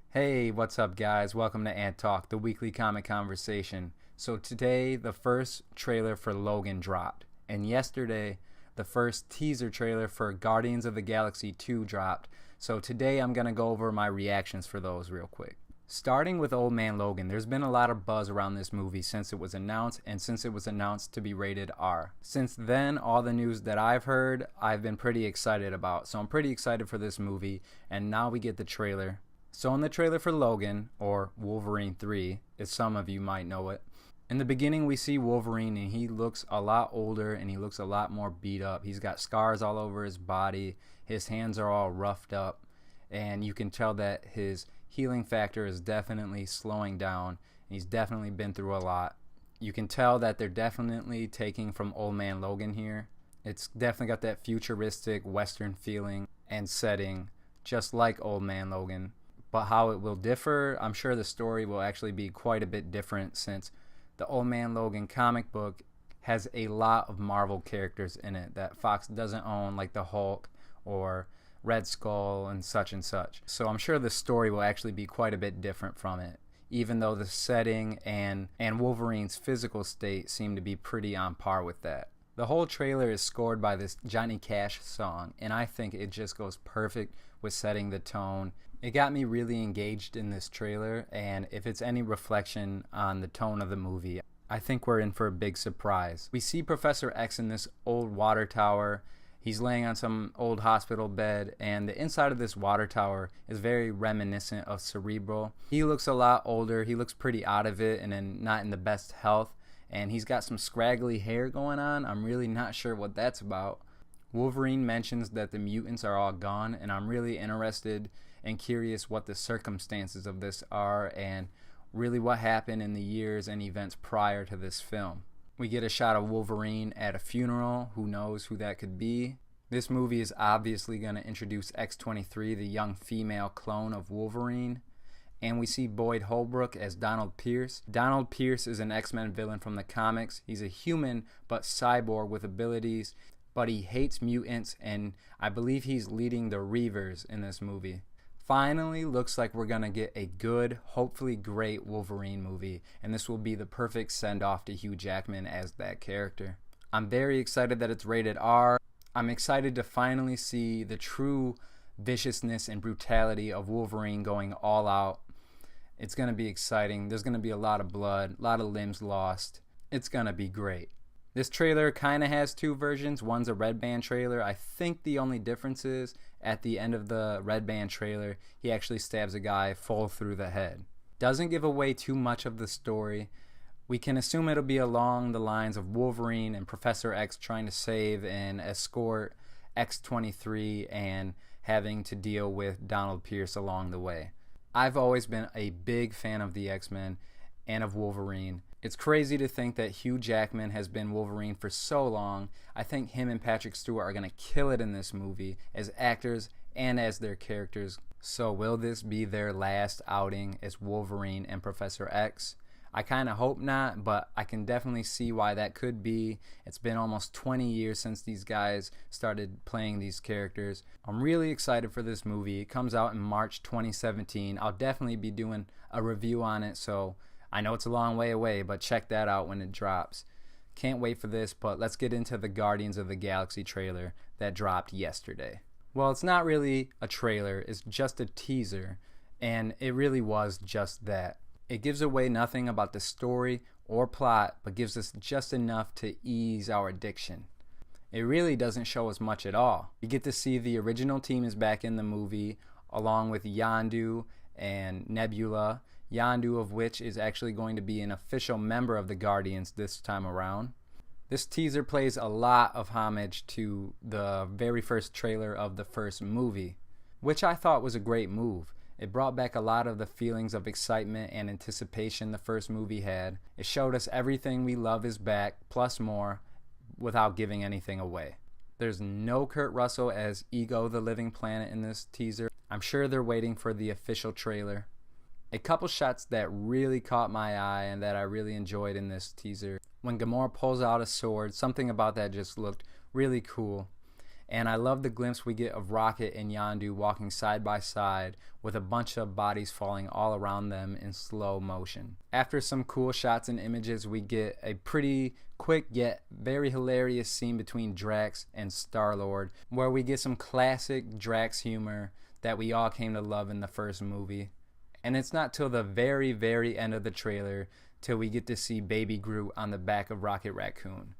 Hey, what's up guys? Welcome to AnTalk, the weekly comic conversation. So today, the first trailer for Logan dropped. And yesterday, the first teaser trailer for Guardians of the Galaxy 2 dropped. So today, I'm going to go over my reactions for those real quick. Starting with Old Man Logan, there's been a lot of buzz around this movie since it was announced and since it was announced to be rated R. Since then, all the news that I've heard, I've been pretty excited about. So I'm pretty excited for this movie, and now we get the trailer. So in the trailer for Logan, or Wolverine 3, as some of you might know it, in the beginning we see Wolverine and he looks a lot older and he looks a lot more beat up. He's got scars all over his body, his hands are all roughed up, and you can tell that his healing factor is definitely slowing down. He's definitely been through a lot. You can tell that they're definitely taking from Old Man Logan here. It's definitely got that futuristic western feeling and setting, just like Old Man Logan. But how it will differ, I'm sure the story will actually be quite a bit different, since the Old Man Logan comic book has a lot of Marvel characters in it that Fox doesn't own, like the Hulk or Red Skull and such. So I'm sure the story will actually be quite a bit different from it, even though the setting and Wolverine's physical state seem to be pretty on par with that. The whole trailer is scored by this Johnny Cash song, and I think it just goes perfect with setting the tone. It got me really engaged in this trailer, and if it's any reflection on the tone of the movie, I think we're in for a big surprise. We see Professor X in this old water tower. He's laying on some old hospital bed, and the inside of this water tower is very reminiscent of Cerebral. He looks a lot older. He looks pretty out of it and not in the best health, and he's got some scraggly hair going on. I'm really not sure what that's about. Wolverine mentions that the mutants are all gone, and I'm really interested and curious what the circumstances of this are and really what happened in the years and events prior to this film. We get a shot of Wolverine at a funeral. Who knows who that could be? This movie is obviously going to introduce X-23, the young female clone of Wolverine. And we see Boyd Holbrook as Donald Pierce. Donald Pierce is an X-Men villain from the comics. He's a human but cyborg with abilities, but he hates mutants, and I believe he's leading the Reavers in this movie. Finally, looks like we're going to get a good, hopefully great Wolverine movie, and this will be the perfect send-off to Hugh Jackman as that character. I'm very excited that it's rated R. I'm excited to finally see the true viciousness and brutality of Wolverine going all out. It's going to be exciting. There's going to be a lot of blood, a lot of limbs lost. It's going to be great. This trailer kind of has two versions. One's a Red Band trailer. I think the only difference is at the end of the Red Band trailer, he actually stabs a guy full through the head. Doesn't give away too much of the story. We can assume it'll be along the lines of Wolverine and Professor X trying to save and escort X-23 and having to deal with Donald Pierce along the way. I've always been a big fan of the X-Men and of Wolverine. It's crazy to think that Hugh Jackman has been Wolverine for so long. I think him and Patrick Stewart are going to kill it in this movie as actors and as their characters. So will this be their last outing as Wolverine and Professor X? I kind of hope not, but I can definitely see why that could be. It's been almost 20 years since these guys started playing these characters. I'm really excited for this movie. It comes out in March 2017. I'll definitely be doing a review on it, so I know it's a long way away, but check that out when it drops. Can't wait for this, but let's get into the Guardians of the Galaxy trailer that dropped yesterday. Well, it's not really a trailer, it's just a teaser, and it really was just that. It gives away nothing about the story or plot, but gives us just enough to ease our addiction. It really doesn't show us much at all. You get to see the original team is back in the movie, along with Yondu and Nebula, Yondu of which is actually going to be an official member of the Guardians this time around. This teaser plays a lot of homage to the very first trailer of the first movie, which I thought was a great move. It brought back a lot of the feelings of excitement and anticipation the first movie had. It showed us everything we love is back, plus more, without giving anything away. There's no Kurt Russell as Ego the Living Planet in this teaser. I'm sure they're waiting for the official trailer. A couple shots that really caught my eye and that I really enjoyed in this teaser. When Gamora pulls out a sword, something about that just looked really cool. And I love the glimpse we get of Rocket and Yondu walking side by side with a bunch of bodies falling all around them in slow motion. After some cool shots and images, we get a pretty quick yet very hilarious scene between Drax and Star-Lord, where we get some classic Drax humor that we all came to love in the first movie. And it's not till the very, very end of the trailer till we get to see Baby Groot on the back of Rocket Raccoon.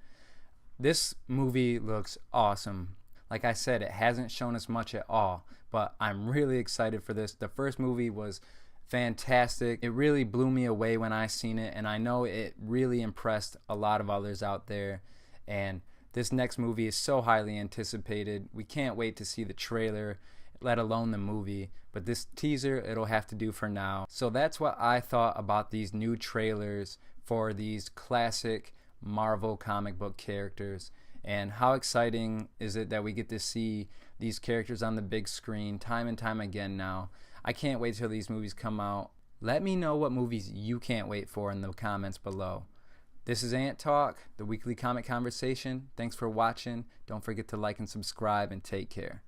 This movie looks awesome. Like I said, it hasn't shown us much at all, but I'm really excited for this. The first movie was fantastic. It really blew me away when I seen it, and I know it really impressed a lot of others out there. And this next movie is so highly anticipated. We can't wait to see the trailer, let alone the movie. But this teaser, it'll have to do for now. So that's what I thought about these new trailers for these classic Marvel comic book characters. And how exciting is it that we get to see these characters on the big screen time and time again now. I can't wait till these movies come out. Let me know what movies you can't wait for in the comments below. This is AnTalk, the weekly comic conversation. Thanks for watching. Don't forget to like and subscribe, and take care.